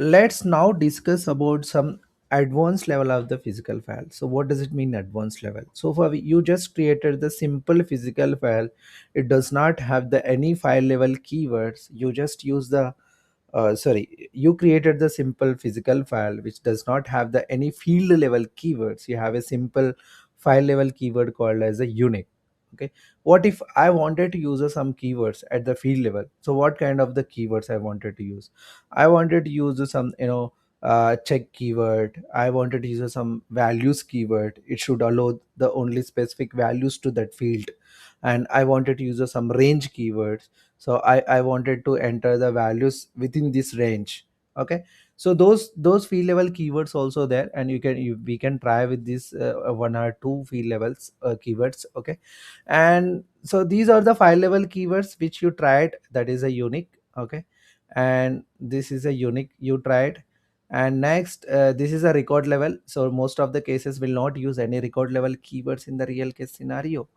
Let's now discuss about some advanced level of the physical file. So what does it mean advanced level? So for you just created the simple physical file. It does not have the any file level keywords. You just use the you created the simple physical file which does not have the any field level keywords. You have a simple file level keyword called as a unique. Okay, what if I wanted to use some keywords at the field level? So what kind of the keywords I wanted to use? I wanted to use some check keyword. I wanted to use some values keyword. It should allow the only specific values to that field. And I wanted to use some range keywords. So I wanted to enter the values within this range. Okay, so those field level keywords also there, and we can try with this one or two field levels keywords. Okay, and so these are the file level keywords which you tried, that is a unique. Okay, and this is a unique you tried. And next, this is a record level. So most of the cases will not use any record level keywords in the real case scenario,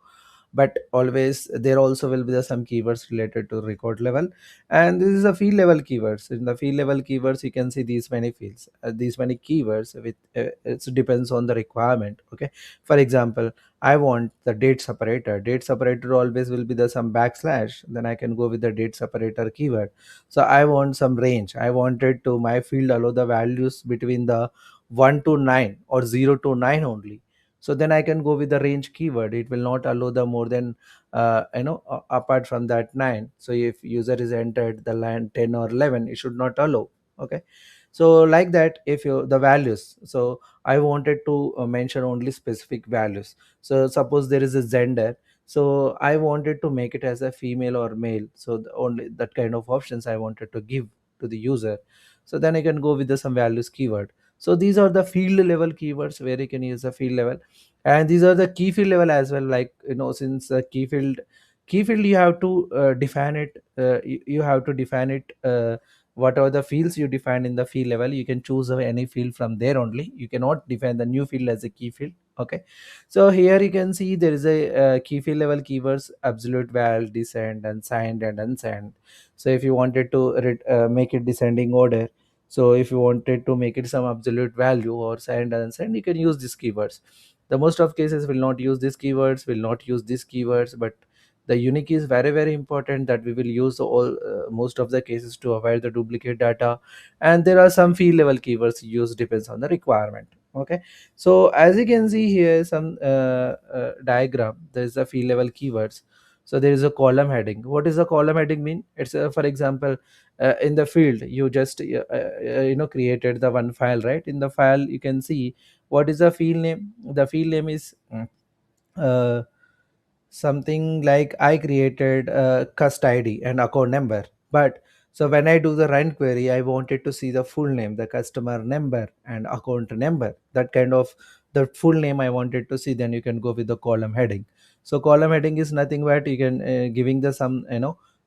but always there also will be some keywords related to record level. And this is a field level keywords. In the field level keywords you can see these many fields, these many keywords with it depends on the requirement. Okay, for example, I want the date separator. Date separator always will be the some backslash, then I can go with the date separator keyword. So I want some range. I wanted to my field allow the values between the 1 to 9 or 0 to 9 only. So then I can go with the range keyword. It will not allow the more than apart from that 9. So if user is entered the line 10 or 11, it should not allow. Okay, so like that, if you the values, so I wanted to mention only specific values. So suppose there is a gender, so I wanted to make it as a female or male. So only that kind of options I wanted to give to the user. So then I can go with the some values keyword. So these are the field level keywords where you can use the field level. And these are the key field level as well. Like, since key field you have to define it. You have to define it. What are the fields you define in the field level? You can choose any field from there only. You cannot define the new field as a key field. Okay, so here you can see there is a key field level keywords: absolute, val, descent, and signed and unsigned. So if you wanted to make it descending order, so if you wanted to make it some absolute value or signed and unsigned, you can use these keywords. The most of cases will not use these keywords, will not use these keywords, but the unique is very very important, that we will use all most of the cases to avoid the duplicate data. And there are some field level keywords used, depends on the requirement. Okay, so as you can see here, some diagram, there is a field level keywords. So there is a column heading. What is a column heading mean? It's for example, in the field you just created the one file, right? In the file you can see what is the field name. The field name is uh, something like I created a cust id and account number. But so when I do the run query, I wanted to see the full name, the customer number and account number, that kind of the full name I wanted to see. Then you can go with the column heading. So column heading is nothing but you can giving the some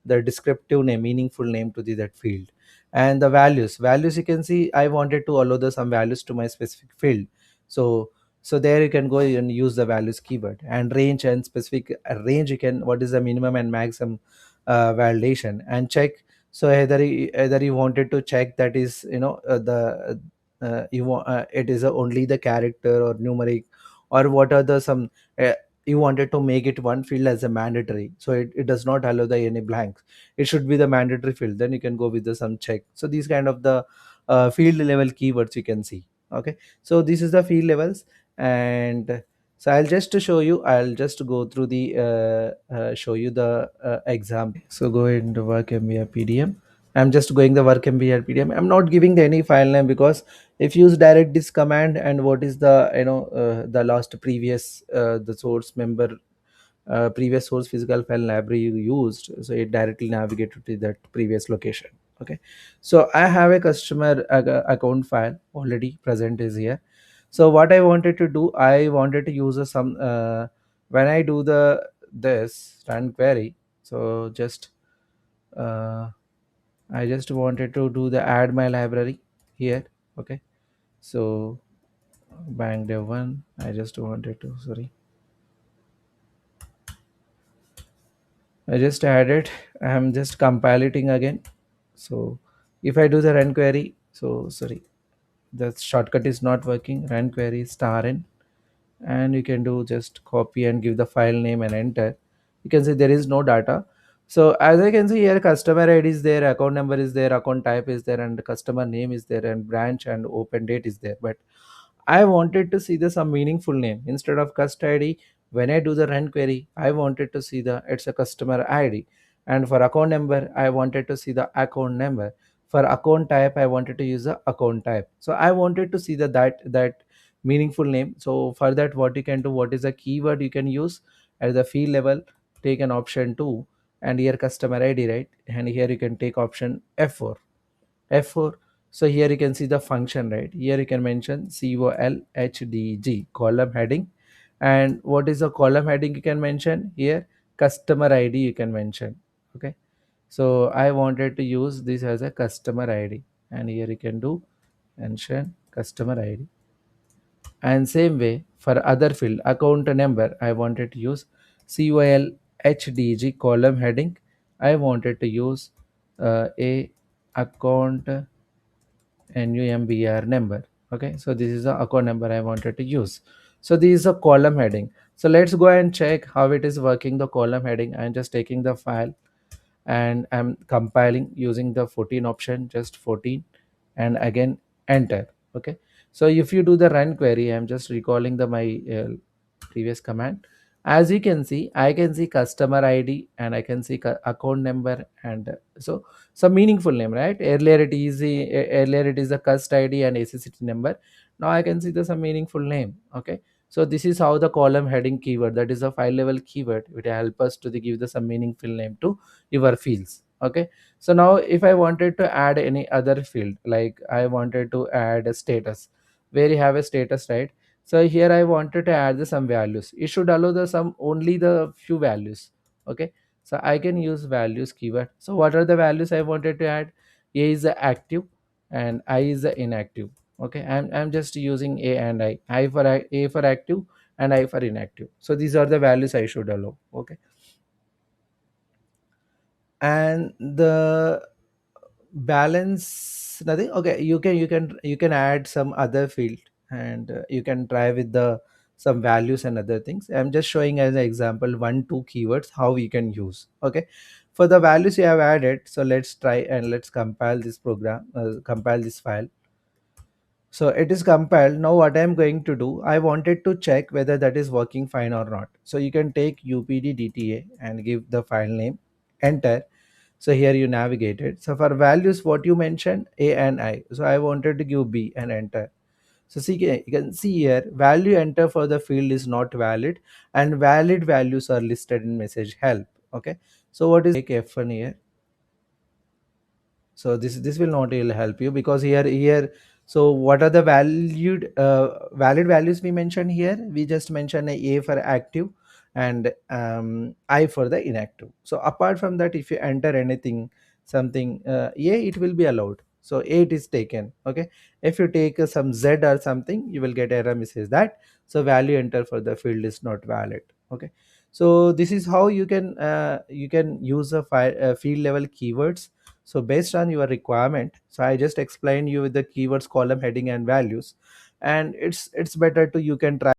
the descriptive name, meaningful name to the that field. And the values you can see I wanted to allow the some values to my specific field. So there you can go and use the values keyword. And range and specific range, you can what is the minimum and maximum validation. And check, so either you wanted to check that is the you want it is only the character or numeric, or what are the some you wanted to make it one field as a mandatory, so it does not allow the any blanks. It should be the mandatory field, then you can go with the some check. So these kind of the field level keywords you can see. Okay, so this is the field levels. And so I'll just go through the show you the example. So go ahead and work MVR PDM. I'm just going the work MVR PDM. I'm not giving the any file name, because if you use direct this command, and what is the the last previous the source member, previous source physical file library you used, so it directly navigated to that previous location. Okay, so I have a customer account file already present is here. So what I wanted to do, I wanted to use some when I do the this run query. So just uh, I just wanted to do the add my library here. Okay, so bank dev one, I just wanted to, sorry, I just added. I'm just compiling again. So if I do the run query, So sorry, the shortcut is not working. Run query star n, and you can do just copy and give the file name and enter. You can see there is no data. So as I can see here, customer id is there, account number is there, account type is there, and customer name is there, and branch and open date is there. But I wanted to see the some meaningful name instead of cust id. When I do the run query, I wanted to see the it's a customer id, and for account number I wanted to see the account number. For account type I wanted to use the account type. So I wanted to see the that meaningful name. So for that, what you can do, what is a keyword you can use at the field level? Take an option 2, and here customer id, right? And here you can take option F4. So here you can see the function, right? Here you can mention colhdg column heading. And what is the column heading you can mention here? Customer id you can mention. Okay, so I wanted to use this as a customer id, and here you can do mention customer id. And same way for other field, account number, I wanted to use colhdg column heading. I wanted to use a account NUMBR number. Okay, so this is the account number I wanted to use. So this is a column heading. So let's go and check how it is working the column heading. I'm just taking the file and I'm compiling using the 14 option, just 14, and again enter. Okay, so if you do the run query, I'm just recalling the my previous command. As you can see, I can see customer id and I can see account number, and so some meaningful name, right? Earlier it is the cust id and accct number. Now I can see the some meaningful name. Okay, so this is how the column heading keyword, that is a file level keyword, it will help us to give the some meaningful name to your fields. Okay, so now if I wanted to add any other field, like I wanted to add a status, where you have a status, right? So here I wanted to add the some values. It should allow the some only the few values. Okay, so I can use values keyword. So what are the values I wanted to add? A is the active and I is the inactive. Okay, I'm just using a and I for a for active and I for inactive. So these are the values I should allow. Okay, and the balance nothing. Okay, you can add some other field, and you can try with the some values and other things. I'm just showing as an example 1 2 keywords how we can use. Okay, for the values you have added, so let's try and let's compile this program, compile this file. So it is compiled. Now what I'm going to do, I wanted to check whether that is working fine or not. So you can take upd and give the file name, enter. So here you navigate it. So for values, what you mentioned, a and I, so I wanted to give b and enter. So see, you can see here value enter for the field is not valid, and valid values are listed in message help. Okay, so what is take f1 here? So this will not really help you, because here so what are the valid values we mentioned here? We just mentioned a for active and I for the inactive. So apart from that, if you enter anything, something a, it will be allowed. So a, it is taken. Okay, if you take some z or something, you will get error message that so value enter for the field is not valid. Okay, so this is how you can use a field level keywords. So based on your requirement, so I just explained you with the keywords column heading and values, and it's better to you can try